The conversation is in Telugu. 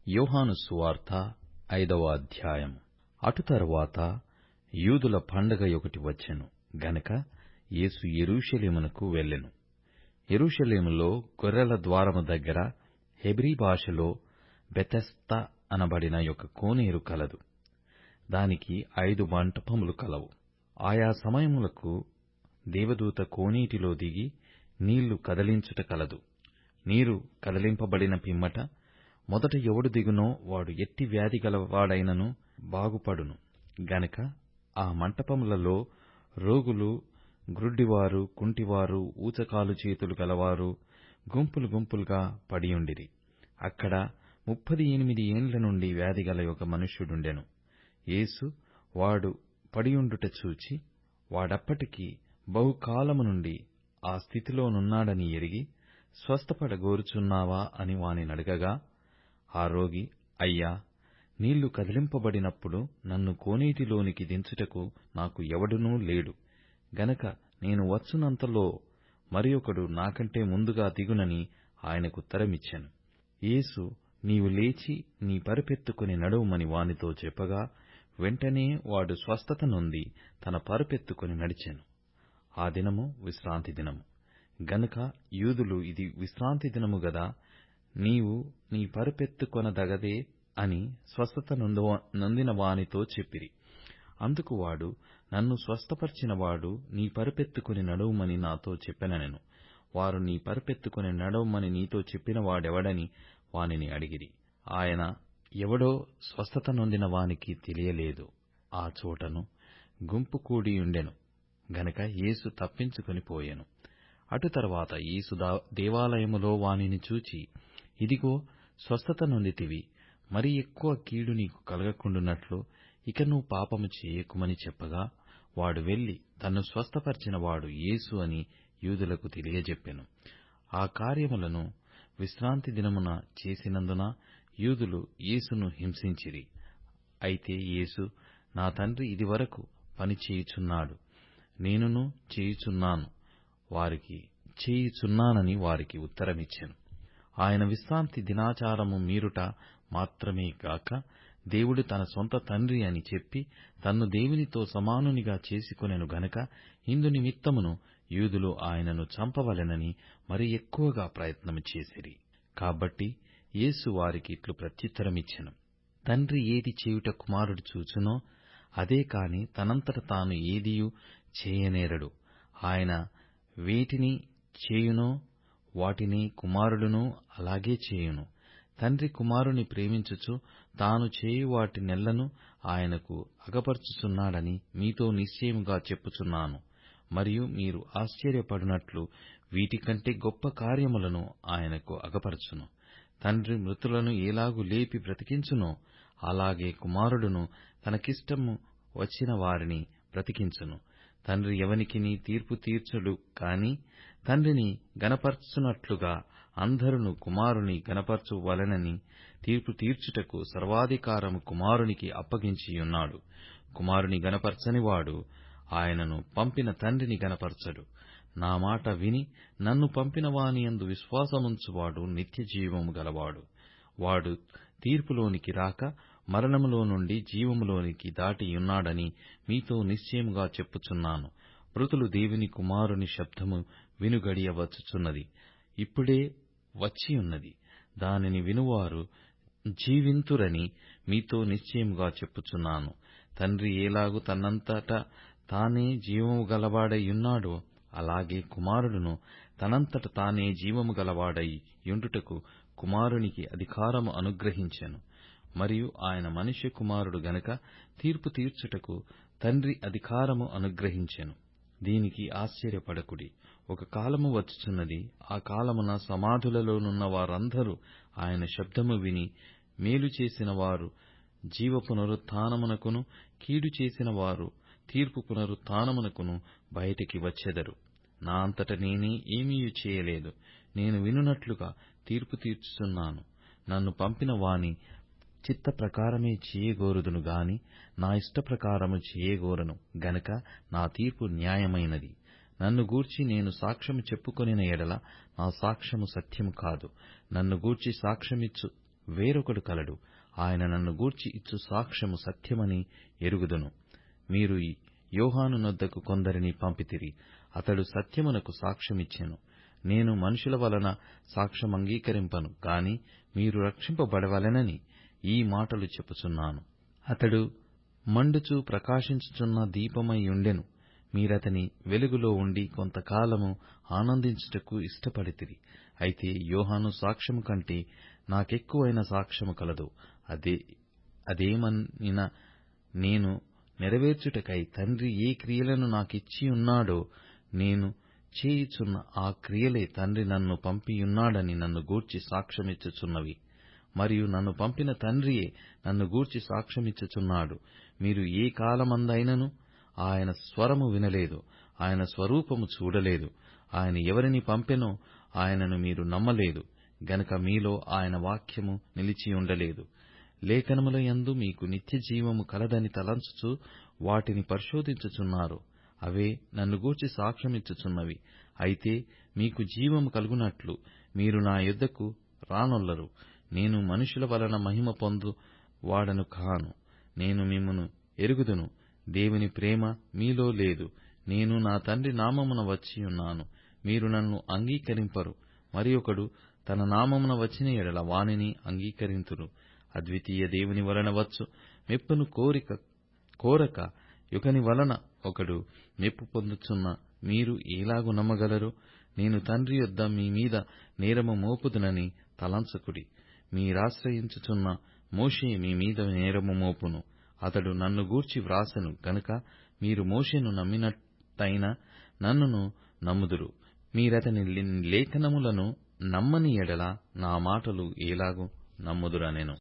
యోహాను సువార్త 5వ అధ్యాయం. అటు తరువాత యూదుల పండగ ఒకటి వచ్చెను గనక యేసు యెరూషలేమునకు వెళ్ళెను. యెరూషలేములో గొర్రెల ద్వారము దగ్గర హెబ్రీ భాషలో బెతెస్దా అనబడిన ఒక కోనేరు కలదు. దానికి 5 మంటపములు కలవు. ఆయా సమయములకు దేవదూత కోనేటిలో దిగి నీళ్లు కదలించుట కలదు. నీరు కదలింపబడిన పిమ్మట మొదట ఎవడు దిగునో వాడు ఎట్టి వ్యాధి గలవాడైనను బాగుపడును గనక ఆ మంటపములలో రోగులు, గ్రుడ్డివారు, కుంటివారు, ఊచకాలు చేతులు గలవారు గుంపులు గుంపులుగా పడియుండిరి. అక్కడ 38 ఏండ్ల నుండి వ్యాధిగల ఒక మనుష్యుడుండెను. యేసు వాడు పడియుండుట చూచి వాడప్పటికి బహుకాలము నుండి ఆ స్థితిలోనున్నాడని ఎరిగి, స్వస్థపడగోరుచున్నావా అని వానినడగగా, ఆ రోగి, అయ్యా, నీళ్లు కదిలింపబడినప్పుడు నన్ను కోనేటిలోనికి దించుటకు నాకు ఎవడునూ లేడు గనక నేను వచ్చునంతలో మరియొకడు నాకంటే ముందుగా దిగునని ఆయనకుత్తరమిచ్చెను. యేసు, నీవు లేచి నీ పరుపెత్తుకుని నడువుమని వానితో చెప్పగా, వెంటనే వాడు స్వస్థత నొంది తన పరుపెత్తుకుని నడిచెను. ఆ దినము విశ్రాంతి దినము గనుక యూదులు, ఇది విశ్రాంతి దినము గదా, నీవు నీ పరుపెత్తుకొనదగదే అని స్వస్థత నొందిన వానితో చెప్పిరి. అందుకు వాడు, నన్ను స్వస్థపరిచినవాడు నీ పరుపెత్తుకుని నడువుమని నాతో చెప్పెననెను. వారు, నీ పరుపెత్తుకుని నడవమని నీతో చెప్పిన వాడెవడని వానిని అడిగిరి. ఆయన ఎవడో స్వస్థత నొందిన వానికి తెలియలేదు. ఆ చోటను గుంపు కూడియుండెను గనక యేసు తప్పించుకొని పోయెను. అటు తరువాత యేసు దేవాలయములో వానిని చూచి, ఇదిగో, స్వస్థత నొందితివి, మరి ఎక్కువ కీడు నీకు కలగకుండునట్లు ఇక నువ్వు పాపము చేయకుమని చెప్పగా, వాడు వెళ్లి తన్ను స్వస్థపరిచిన వాడు యేసు అని యూదులకు తెలియజెప్పెను. ఆ కార్యములను విశ్రాంతి దినమున చేసినందున యూదులు యేసును హింసించిరి. అయితే యేసు, నా తండ్రి ఇదివరకు పని చేయుచున్నాడు, నేనును చేయుచున్నానని వారికి ఉత్తరమిచ్చెను. ఆయన విశ్రాంతి దినాచారము మీరుట మాత్రమే గాక, దేవుడు తన సొంత తండ్రి అని చెప్పి తన్ను దేవునితో సమానునిగా చేసుకొనెను గనక, ఇందు నిమిత్తమును యూదులు ఆయనను చంపవలెనని మరి ఎక్కువగా ప్రయత్నము చేసిరి. కాబట్టి యేసు వారికి ఇట్లు ప్రత్యుత్తరమిచ్చెను, తండ్రి ఏది చేయుట కుమారుడు చూచునో అదే కాని తనంతట తాను ఏదియూ చేయనేరడు. ఆయన వేటిని చేయునో వాటిని కుమారుడును అలాగే చేయును. తండ్రి కుమారుని ప్రేమించుచు తాను చేయు వాటినెల్లను ఆయనకు అగపరచుచున్నాడని మీతో నిశ్చయముగా చెప్పుచున్నాను. మరియు మీరు ఆశ్చర్యపడునట్లు వీటికంటే గొప్ప కార్యములను ఆయనకు అగపరచును. తండ్రి మృతులను ఎలాగు లేపి బ్రతికించునో అలాగే కుమారుడును తనకిష్టము వచ్చిన వారిని బ్రతికించును. తండ్రి ఎవనికిని తీర్పు తీర్చడు కాని తండ్రిని గనపరచునట్లుగా అందరును కుమారుని గనపరచువలెనని తీర్పు తీర్చుటకు సర్వాధికారము కుమారునికి అప్పగించియున్నాడు. కుమారుని గనపరచనివాడు ఆయనను పంపిన తండ్రిని గనపరచడు. నా మాట విని నన్ను పంపిన వానియందు విశ్వాసముంచువాడు నిత్య జీవము గలవాడు. వాడు తీర్పులోనికి రాక మరణములో నుండి జీవములోనికి దాటియున్నాడని మీతో నిశ్చయముగా చెప్పుచున్నాను. మృతులు దేవుని కుమారుని శబ్దము వినుగడియ వచ్చుచున్నది, ఇప్పుడే వచ్చియున్నది. దానిని వినువారు జీవింతురని మీతో నిశ్చయముగా చెప్పుచున్నాను. తండ్రి ఎలాగు తనంతట తానే జీవము గలవాడై ఉన్నాడో అలాగే కుమారుడును తనంతట తానే జీవము గలవాడై యుండుటకు కుమారునికి అధికారము అనుగ్రహించెను. మరియు ఆయన మనుష్య కుమారుడు గనక తీర్పు తీర్చుటకు తండ్రి అధికారము అనుగ్రహించెను. దీనికి ఆశ్చర్యపడకుడి. ఒక కాలము వచ్చుచున్నది, ఆ కాలమున సమాధులలోనున్న వారందరూ ఆయన శబ్దము విని, మేలు చేసిన వారు జీవ పునరుత్థానమునకును, కీడు చేసిన వారు తీర్పు పునరుత్థానమునకును బయటికి వచ్చెదరు. నా అంతట నేనే ఏమీయూ చేయలేదు, నేను వినునట్లుగా తీర్పు తీర్చుచున్నాను. నన్ను పంపిన వాని చిత్త ప్రకారమే చేయగోరుదును గాని నా ఇష్ట ప్రకారము చేయగోరను గనక నా తీర్పు న్యాయమైనది. నన్ను గూర్చి నేను సాక్ష్యము చెప్పుకొనిన ఎడల నా సాక్ష్యము సత్యము కాదు. నన్ను గూర్చి సాక్ష్యమిచ్చు వేరొకడు కలడు. ఆయన నన్ను గూర్చి ఇచ్చు సాక్ష్యము సత్యమని ఎరుగుదును. మీరు యోహాను నొద్దకు కొందరిని పంపితిరి. అతడు సత్యమునకు సాక్ష్యమిచ్చెను. నేను మనుషుల వలన సాక్ష్యమంగీకరింపను గాని మీరు రక్షింపబడవలెనని ఈ మాటలు చెప్పుచున్నాను. అతడు మండుచు ప్రకాశించుచున్న దీపమై ఉండెను. మీరతని వెలుగులో ఉండి కొంతకాలము ఆనందించుటకు ఇష్టపడితిరి. అయితే యోహాను సాక్ష్యము కంటే నాకెక్కువైన సాక్ష్యము కలదు. అదేమనిన నేను నెరవేర్చుటకై తండ్రి ఏ క్రియలను నాకిచ్చియున్నాడో నేను చేయుచున్న ఆ క్రియలే తండ్రి నన్ను పంపియున్నాడని నన్ను గూర్చి సాక్ష్యమిచ్చుచున్నవి. మరియు నన్ను పంపిన తండ్రియే నన్ను గూర్చి సాక్ష్యమిచ్చుచున్నాడు. మీరు ఏ కాలమందైనను ఆయన స్వరము వినలేదు, ఆయన స్వరూపము చూడలేదు. ఆయన ఎవరిని పంపెనో ఆయనను మీరు నమ్మలేదు గనుక మీలో ఆయన వాక్యము నిలిచియుండలేదు. లేఖనముల యందు మీకు నిత్యజీవము కలదని తలంచుచు వాటిని పరిశోధించుచున్నారు. అవే నన్ను గూర్చి సాక్ష్యమిచ్చుచున్నవి. అయితే మీకు జీవము కలుగునట్లు మీరు నా యొద్దకు రానొల్లరు. నేను మనుషుల వలన మహిమ పొందు వాడను కాను. నేను మిమ్మును ఎరుగుదును. దేవుని ప్రేమ మీలో లేదు. నేను నా తండ్రి నామమున వచ్చియున్నాను, మీరు నన్ను అంగీకరింపరు. మరి ఒకడు తన నామమున వచ్చిన ఎడల వానిని అంగీకరింతురు. అద్వితీయ దేవుని వలన వచ్చు మెప్పును కోరక యుగని వలన ఒకడు మెప్పు పొందుచున్న మీరు ఎలాగు నమ్మగలరు? నేను తండ్రి యొద్ద మీ మీద నేరము మోపుదునని తలంచకుడి. మీరాశ్రయించుచున్న మోషే మీ మీద నేరము మోపును. అతడు నన్ను గూర్చి వ్రాసెను గనుక మీరు మోషేను నమ్మినట్టయిన నన్నును నమ్ముదురు. మీరతని లేఖనములను నమ్మని ఎడల నా మాటలు ఎలాగు నమ్ముదురనెను.